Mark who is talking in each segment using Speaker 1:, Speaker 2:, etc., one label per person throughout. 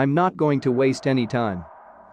Speaker 1: I'm not going to waste any time.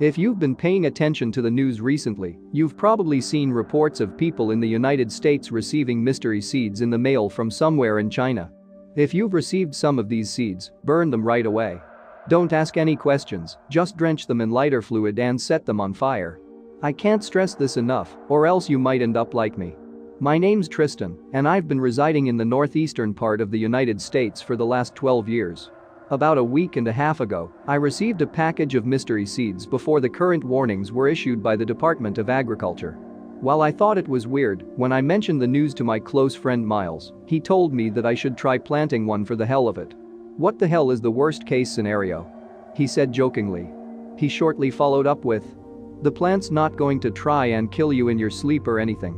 Speaker 1: If you've been paying attention to the news recently, you've probably seen reports of people in the United States receiving mystery seeds in the mail from somewhere in China. If you've received some of these seeds, burn them right away. Don't ask any questions, just drench them in lighter fluid and set them on fire. I can't stress this enough, or else you might end up like me. My name's Tristan, and I've been residing in the northeastern part of the United States for the last 12 years. About a week and a half ago, I received a package of mystery seeds before the current warnings were issued by the Department of Agriculture. While I thought it was weird, when I mentioned the news to my close friend Miles, he told me that I should try planting one for the hell of it. "What the hell is the worst case scenario?" he said jokingly. He shortly followed up with, "The plant's not going to try and kill you in your sleep or anything."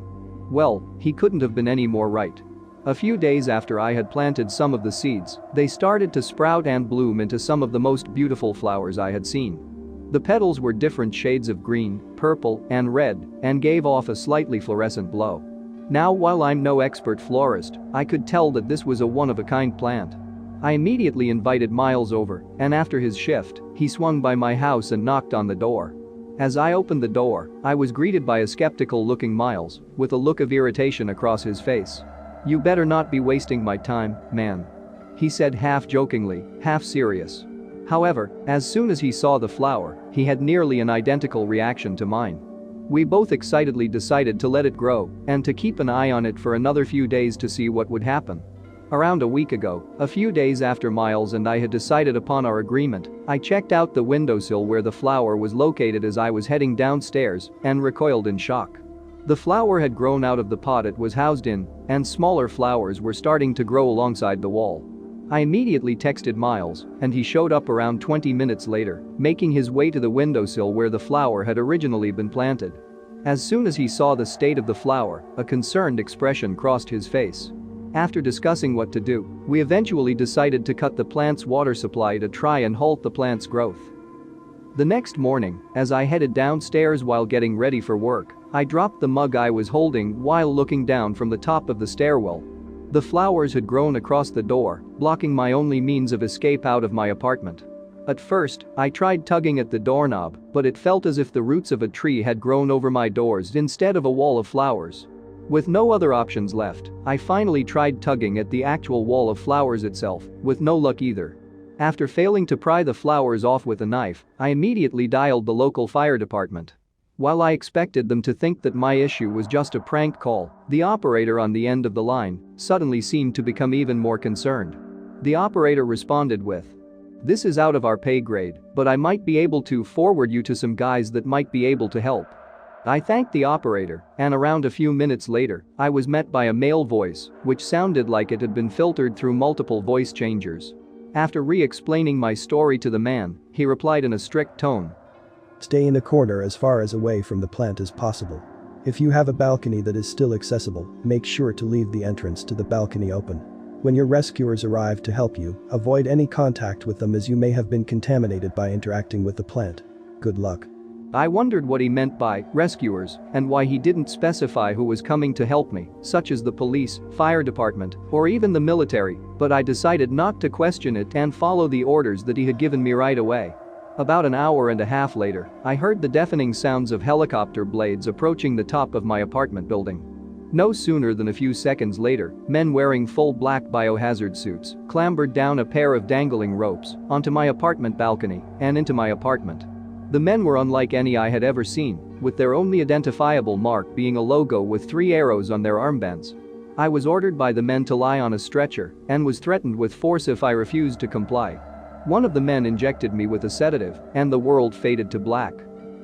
Speaker 1: Well, he couldn't have been any more right. A few days after I had planted some of the seeds, they started to sprout and bloom into some of the most beautiful flowers I had seen. The petals were different shades of green, purple, and red, and gave off a slightly fluorescent glow. Now, while I'm no expert florist, I could tell that this was a one-of-a-kind plant. I immediately invited Miles over, and after his shift, he swung by my house and knocked on the door. As I opened the door, I was greeted by a skeptical-looking Miles, with a look of irritation across his face. "You better not be wasting my time, man," he said, half jokingly, half serious. However, as soon as he saw the flower, he had nearly an identical reaction to mine. We both excitedly decided to let it grow and to keep an eye on it for another few days to see what would happen. Around a week ago, a few days after Miles and I had decided upon our agreement, I checked out the windowsill where the flower was located as I was heading downstairs and recoiled in shock. The flower had grown out of the pot it was housed in, and smaller flowers were starting to grow alongside the wall. I immediately texted Miles, and he showed up around 20 minutes later, making his way to the windowsill where the flower had originally been planted. As soon as he saw the state of the flower, a concerned expression crossed his face. After discussing what to do, we eventually decided to cut the plant's water supply to try and halt the plant's growth. The next morning, as I headed downstairs while getting ready for work, I dropped the mug I was holding while looking down from the top of the stairwell. The flowers had grown across the door, blocking my only means of escape out of my apartment. At first, I tried tugging at the doorknob, but it felt as if the roots of a tree had grown over my doors instead of a wall of flowers. With no other options left, I finally tried tugging at the actual wall of flowers itself, with no luck either. After failing to pry the flowers off with a knife, I immediately dialed the local fire department. While I expected them to think that my issue was just a prank call, the operator on the end of the line suddenly seemed to become even more concerned. The operator responded with, "This is out of our pay grade, but I might be able to forward you to some guys that might be able to help." I thanked the operator, and around a few minutes later, I was met by a male voice, which sounded like it had been filtered through multiple voice changers. After re-explaining my story to the man, he replied in a strict tone,
Speaker 2: "Stay in a corner as far as away from the plant as possible. If you have a balcony that is still accessible, make sure to leave the entrance to the balcony open. When your rescuers arrive to help you, avoid any contact with them as you may have been contaminated by interacting with the plant. Good luck."
Speaker 1: I wondered what he meant by rescuers and why he didn't specify who was coming to help me, such as the police, fire department, or even the military, but I decided not to question it and follow the orders that he had given me right away. About an hour and a half later, I heard the deafening sounds of helicopter blades approaching the top of my apartment building. No sooner than a few seconds later, men wearing full black biohazard suits clambered down a pair of dangling ropes onto my apartment balcony and into my apartment. The men were unlike any I had ever seen, with their only identifiable mark being a logo with 3 arrows on their armbands. I was ordered by the men to lie on a stretcher and was threatened with force if I refused to comply. One of the men injected me with a sedative, and the world faded to black.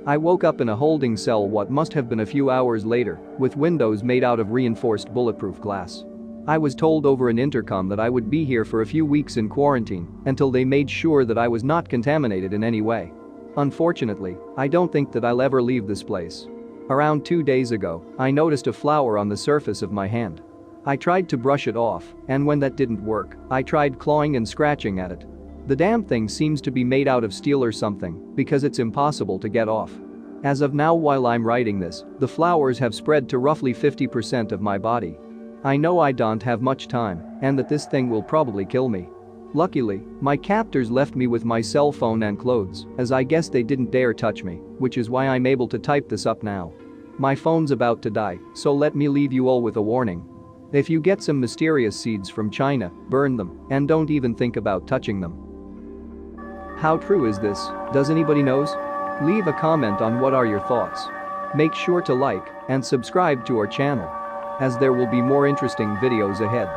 Speaker 1: I woke up in a holding cell what must have been a few hours later, with windows made out of reinforced bulletproof glass. I was told over an intercom that I would be here for a few weeks in quarantine until they made sure that I was not contaminated in any way. Unfortunately, I don't think that I'll ever leave this place. Around 2 days ago, I noticed a flower on the surface of my hand. I tried to brush it off, and when that didn't work, I tried clawing and scratching at it. The damn thing seems to be made out of steel or something, because it's impossible to get off. As of now, while I'm writing this, the flowers have spread to roughly 50% of my body. I know I don't have much time, and that this thing will probably kill me. Luckily, my captors left me with my cell phone and clothes, as I guess they didn't dare touch me, which is why I'm able to type this up now. My phone's about to die, so let me leave you all with a warning. If you get some mysterious seeds from China, burn them, and don't even think about touching them. How true is this? Does anybody knows? Leave a comment on what are your thoughts. Make sure to like and subscribe to our channel, as there will be more interesting videos ahead.